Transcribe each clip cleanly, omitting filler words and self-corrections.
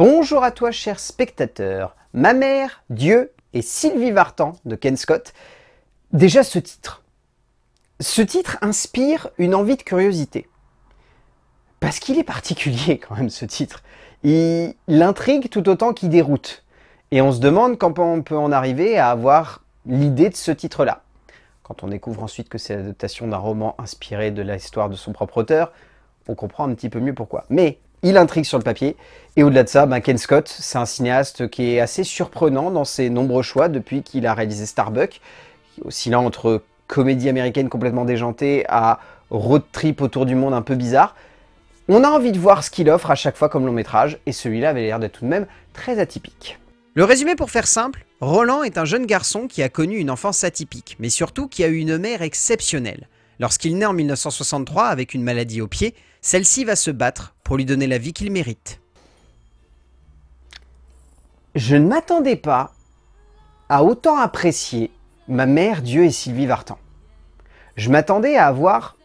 Bonjour à toi, cher spectateur. Ma mère, Dieu et Sylvie Vartan de Ken Scott. Déjà ce titre. Ce titre inspire une envie de curiosité. Parce qu'il est particulier quand même ce titre. Il intrigue tout autant qu'il déroute. Et on se demande quand on peut en arriver à avoir l'idée de ce titre-là. Quand on découvre ensuite que c'est l'adaptation d'un roman inspiré de l'histoire de son propre auteur, on comprend un petit peu mieux pourquoi. Mais il intrigue sur le papier. Et au-delà de ça, Ken Scott, c'est un cinéaste qui est assez surprenant dans ses nombreux choix depuis qu'il a réalisé Starbuck, qui oscille entre comédie américaine complètement déjantée à road trip autour du monde un peu bizarre. On a envie de voir ce qu'il offre à chaque fois comme long métrage, et celui-là avait l'air d'être tout de même très atypique. Le résumé pour faire simple, Roland est un jeune garçon qui a connu une enfance atypique, mais surtout qui a eu une mère exceptionnelle. Lorsqu'il naît en 1963 avec une maladie au pied, celle-ci va se battre pour lui donner la vie qu'il mérite. Je ne m'attendais pas à autant apprécier Ma mère, Dieu et Sylvie Vartan. Je m'attendais à avoir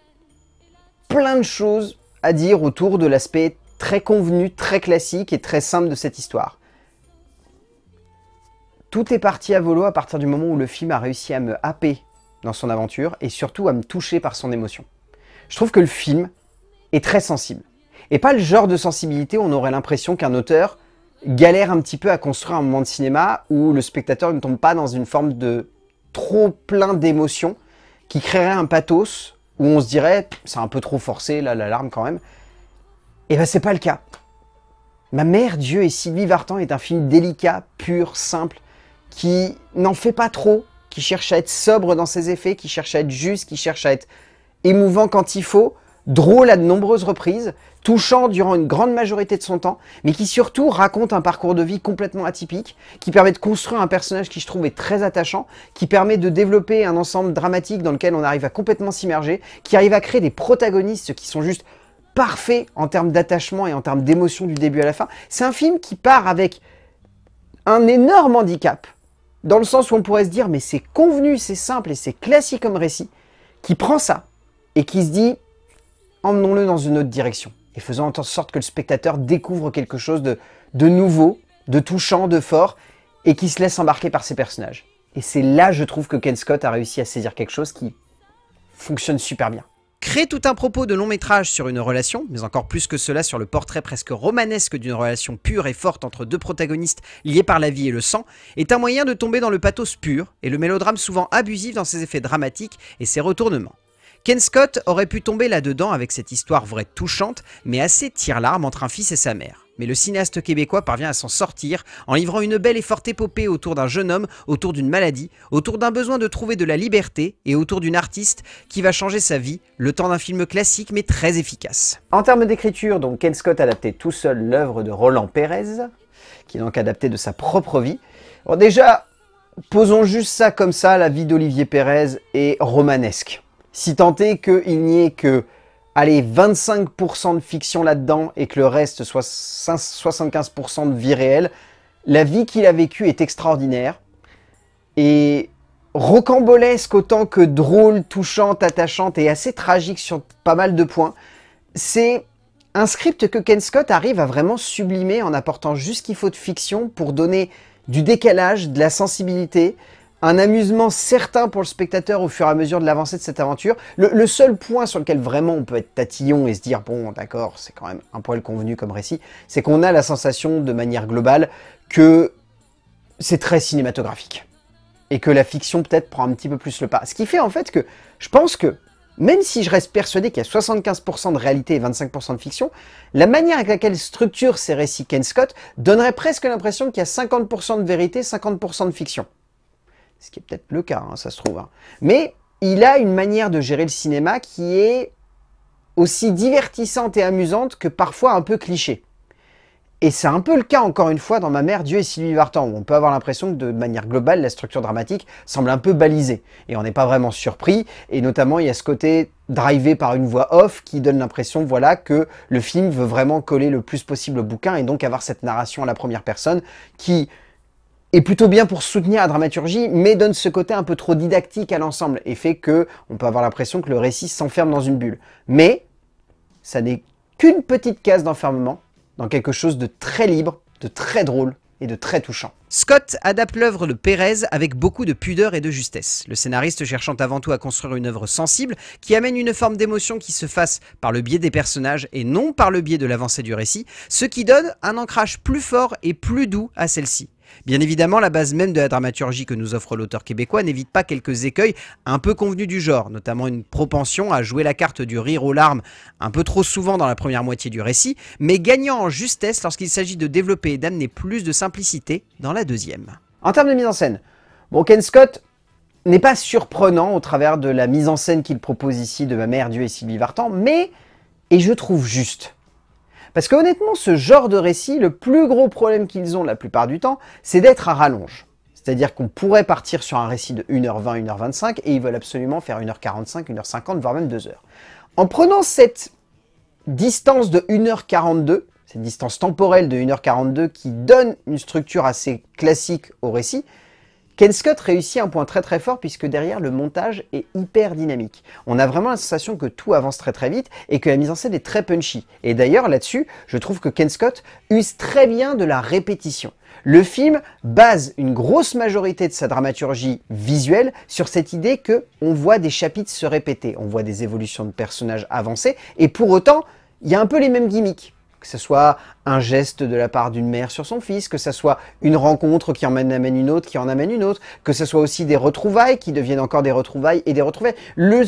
plein de choses à dire autour de l'aspect très convenu, très classique et très simple de cette histoire. Tout est parti à volo à partir du moment où le film a réussi à me happer dans son aventure et surtout à me toucher par son émotion. Je trouve que le film est très sensible. Et pas le genre de sensibilité où on aurait l'impression qu'un auteur galère un petit peu à construire un moment de cinéma où le spectateur ne tombe pas dans une forme de trop plein d'émotions qui créerait un pathos où on se dirait c'est un peu trop forcé, là, l'alarme quand même. Et ben c'est pas le cas. Ma mère, Dieu et Sylvie Vartan est un film délicat, pur, simple, qui n'en fait pas trop, qui cherche à être sobre dans ses effets, qui cherche à être juste, qui cherche à être émouvant quand il faut, drôle à de nombreuses reprises, touchant durant une grande majorité de son temps, mais qui surtout raconte un parcours de vie complètement atypique, qui permet de construire un personnage qui je trouve est très attachant, qui permet de développer un ensemble dramatique dans lequel on arrive à complètement s'immerger, qui arrive à créer des protagonistes qui sont juste parfaits en termes d'attachement et en termes d'émotion du début à la fin. C'est un film qui part avec un énorme handicap, dans le sens où on pourrait se dire mais c'est convenu, c'est simple et c'est classique comme récit, qui prend ça et qui se dit emmenons-le dans une autre direction, et faisant en sorte que le spectateur découvre quelque chose de nouveau, de touchant, de fort, et qui se laisse embarquer par ses personnages. Et c'est là, je trouve, que Ken Scott a réussi à saisir quelque chose qui fonctionne super bien. Créer tout un propos de long métrage sur une relation, mais encore plus que cela sur le portrait presque romanesque d'une relation pure et forte entre deux protagonistes liés par la vie et le sang, est un moyen de tomber dans le pathos pur et le mélodrame souvent abusif dans ses effets dramatiques et ses retournements. Ken Scott aurait pu tomber là-dedans avec cette histoire vraie touchante, mais assez tire-larme entre un fils et sa mère. Mais le cinéaste québécois parvient à s'en sortir en livrant une belle et forte épopée autour d'un jeune homme, autour d'une maladie, autour d'un besoin de trouver de la liberté et autour d'une artiste qui va changer sa vie, le temps d'un film classique mais très efficace. En termes d'écriture, donc Ken Scott adaptait tout seul l'œuvre de Roland Pérez, qui est donc adapté de sa propre vie. Alors déjà, posons juste ça comme ça, la vie d'Olivier Pérez est romanesque. Si tant est qu'il n'y ait que, allez, 25% de fiction là-dedans et que le reste soit 75% de vie réelle, la vie qu'il a vécue est extraordinaire et rocambolesque autant que drôle, touchante, attachante et assez tragique sur pas mal de points. C'est un script que Ken Scott arrive à vraiment sublimer en apportant juste ce qu'il faut de fiction pour donner du décalage, de la sensibilité, un amusement certain pour le spectateur au fur et à mesure de l'avancée de cette aventure. Le seul point sur lequel vraiment on peut être tatillon et se dire bon d'accord, c'est quand même un poil convenu comme récit, c'est qu'on a la sensation de manière globale que c'est très cinématographique. Et que la fiction peut-être prend un petit peu plus le pas. Ce qui fait en fait que je pense que, même si je reste persuadé qu'il y a 75% de réalité et 25% de fiction, la manière avec laquelle structure ces récits Ken Scott donnerait presque l'impression qu'il y a 50% de vérité, 50% de fiction. Ce qui est peut-être le cas, ça se trouve. Mais il a une manière de gérer le cinéma qui est aussi divertissante et amusante que parfois un peu cliché. Et c'est un peu le cas, encore une fois, dans Ma mère, Dieu et Sylvie Vartan, où on peut avoir l'impression que de manière globale, la structure dramatique semble un peu balisée. Et on n'est pas vraiment surpris, et notamment il y a ce côté drivé par une voix off qui donne l'impression, voilà, que le film veut vraiment coller le plus possible au bouquin, et donc avoir cette narration à la première personne qui est plutôt bien pour soutenir la dramaturgie, mais donne ce côté un peu trop didactique à l'ensemble, et fait que on peut avoir l'impression que le récit s'enferme dans une bulle. Mais ça n'est qu'une petite case d'enfermement, dans quelque chose de très libre, de très drôle et de très touchant. Scott adapte l'œuvre de Pérez avec beaucoup de pudeur et de justesse, le scénariste cherchant avant tout à construire une œuvre sensible qui amène une forme d'émotion qui se fasse par le biais des personnages et non par le biais de l'avancée du récit, ce qui donne un ancrage plus fort et plus doux à celle-ci. Bien évidemment, la base même de la dramaturgie que nous offre l'auteur québécois n'évite pas quelques écueils un peu convenus du genre, notamment une propension à jouer la carte du rire aux larmes un peu trop souvent dans la première moitié du récit, mais gagnant en justesse lorsqu'il s'agit de développer et d'amener plus de simplicité dans la deuxième. En termes de mise en scène, bon, Ken Scott n'est pas surprenant au travers de la mise en scène qu'il propose ici de Ma mère, Dieu et Sylvie Vartan, mais, et je trouve juste. Parce que honnêtement, ce genre de récit, le plus gros problème qu'ils ont la plupart du temps, c'est d'être à rallonge. C'est-à-dire qu'on pourrait partir sur un récit de 1h20, 1h25, et ils veulent absolument faire 1h45, 1h50, voire même 2h. En prenant cette distance de 1h42, cette distance temporelle de 1h42 qui donne une structure assez classique au récit, Ken Scott réussit un point très très fort puisque derrière le montage est hyper dynamique. On a vraiment la sensation que tout avance très très vite et que la mise en scène est très punchy. Et d'ailleurs là-dessus, je trouve que Ken Scott use très bien de la répétition. Le film base une grosse majorité de sa dramaturgie visuelle sur cette idée que on voit des chapitres se répéter, on voit des évolutions de personnages avancer et pour autant, il y a un peu les mêmes gimmicks. Que ce soit un geste de la part d'une mère sur son fils, que ce soit une rencontre qui en amène une autre, qui en amène une autre, que ce soit aussi des retrouvailles qui deviennent encore des retrouvailles et des retrouvailles. Le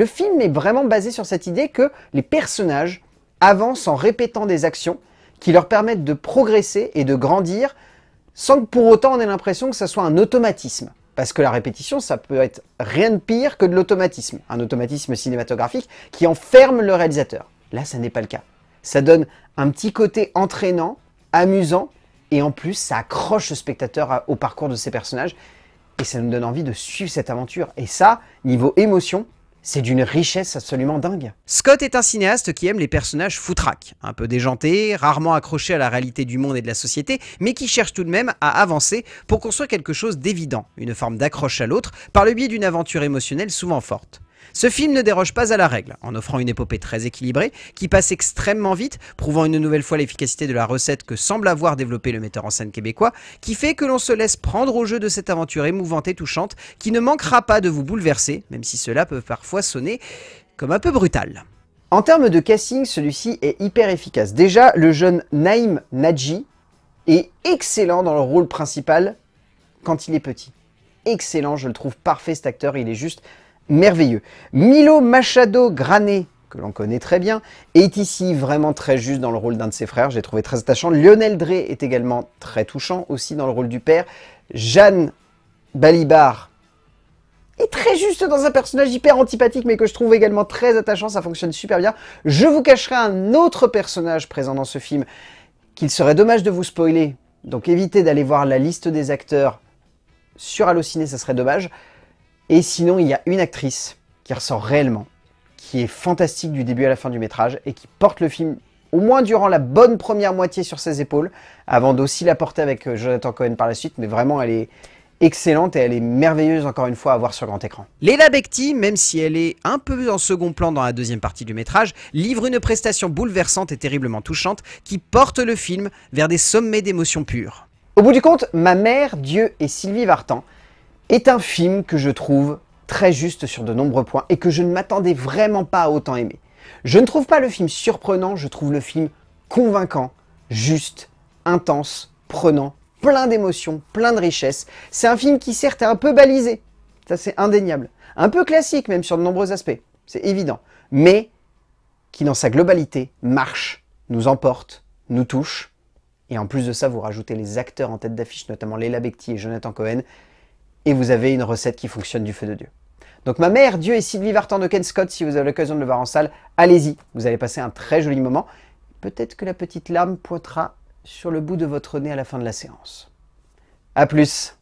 film est vraiment basé sur cette idée que les personnages avancent en répétant des actions qui leur permettent de progresser et de grandir sans que pour autant on ait l'impression que ça soit un automatisme. Parce que la répétition, ça peut être rien de pire que de l'automatisme. Un automatisme cinématographique qui enferme le réalisateur. Là, ça n'est pas le cas. Ça donne un petit côté entraînant, amusant, et en plus, ça accroche le spectateur au parcours de ces personnages, et ça nous donne envie de suivre cette aventure. Et ça, niveau émotion, c'est d'une richesse absolument dingue. Scott est un cinéaste qui aime les personnages foutraques, un peu déjantés, rarement accrochés à la réalité du monde et de la société, mais qui cherchent tout de même à avancer pour construire quelque chose d'évident, une forme d'accroche à l'autre, par le biais d'une aventure émotionnelle souvent forte. Ce film ne déroge pas à la règle, en offrant une épopée très équilibrée, qui passe extrêmement vite, prouvant une nouvelle fois l'efficacité de la recette que semble avoir développé le metteur en scène québécois, qui fait que l'on se laisse prendre au jeu de cette aventure émouvante et touchante, qui ne manquera pas de vous bouleverser, même si cela peut parfois sonner comme un peu brutal. En termes de casting, celui-ci est hyper efficace. Déjà, le jeune Naïm Nadji est excellent dans le rôle principal quand il est petit. Excellent, je le trouve parfait cet acteur, il est juste merveilleux. Milo Machado Grané, que l'on connaît très bien, est ici vraiment très juste dans le rôle d'un de ses frères, j'ai trouvé très attachant. Lionel Drey est également très touchant, aussi dans le rôle du père. Jeanne Balibar est très juste dans un personnage hyper antipathique, mais que je trouve également très attachant, ça fonctionne super bien. Je vous cacherai un autre personnage présent dans ce film qu'il serait dommage de vous spoiler, donc évitez d'aller voir la liste des acteurs sur Allociné, ça serait dommage. Et sinon, il y a une actrice qui ressort réellement, qui est fantastique du début à la fin du métrage et qui porte le film, au moins durant la bonne première moitié, sur ses épaules, avant d'aussi la porter avec Jonathan Cohen par la suite. Mais vraiment, elle est excellente et elle est merveilleuse encore une fois à voir sur grand écran. Leila Bekti, même si elle est un peu en second plan dans la deuxième partie du métrage, livre une prestation bouleversante et terriblement touchante qui porte le film vers des sommets d'émotions pures. Au bout du compte, Ma mère, Dieu et Sylvie Vartan est un film que je trouve très juste sur de nombreux points et que je ne m'attendais vraiment pas à autant aimer. Je ne trouve pas le film surprenant, je trouve le film convaincant, juste, intense, prenant, plein d'émotions, plein de richesses. C'est un film qui certes est un peu balisé, ça c'est indéniable, un peu classique même sur de nombreux aspects, c'est évident, mais qui dans sa globalité marche, nous emporte, nous touche, et en plus de ça vous rajoutez les acteurs en tête d'affiche, notamment Leila Bekti et Jonathan Cohen, et vous avez une recette qui fonctionne du feu de Dieu. Donc Ma mère, Dieu et Sylvie Vartan de Ken Scott, si vous avez l'occasion de le voir en salle, allez-y, vous allez passer un très joli moment. Peut-être que la petite larme pointera sur le bout de votre nez à la fin de la séance. A plus!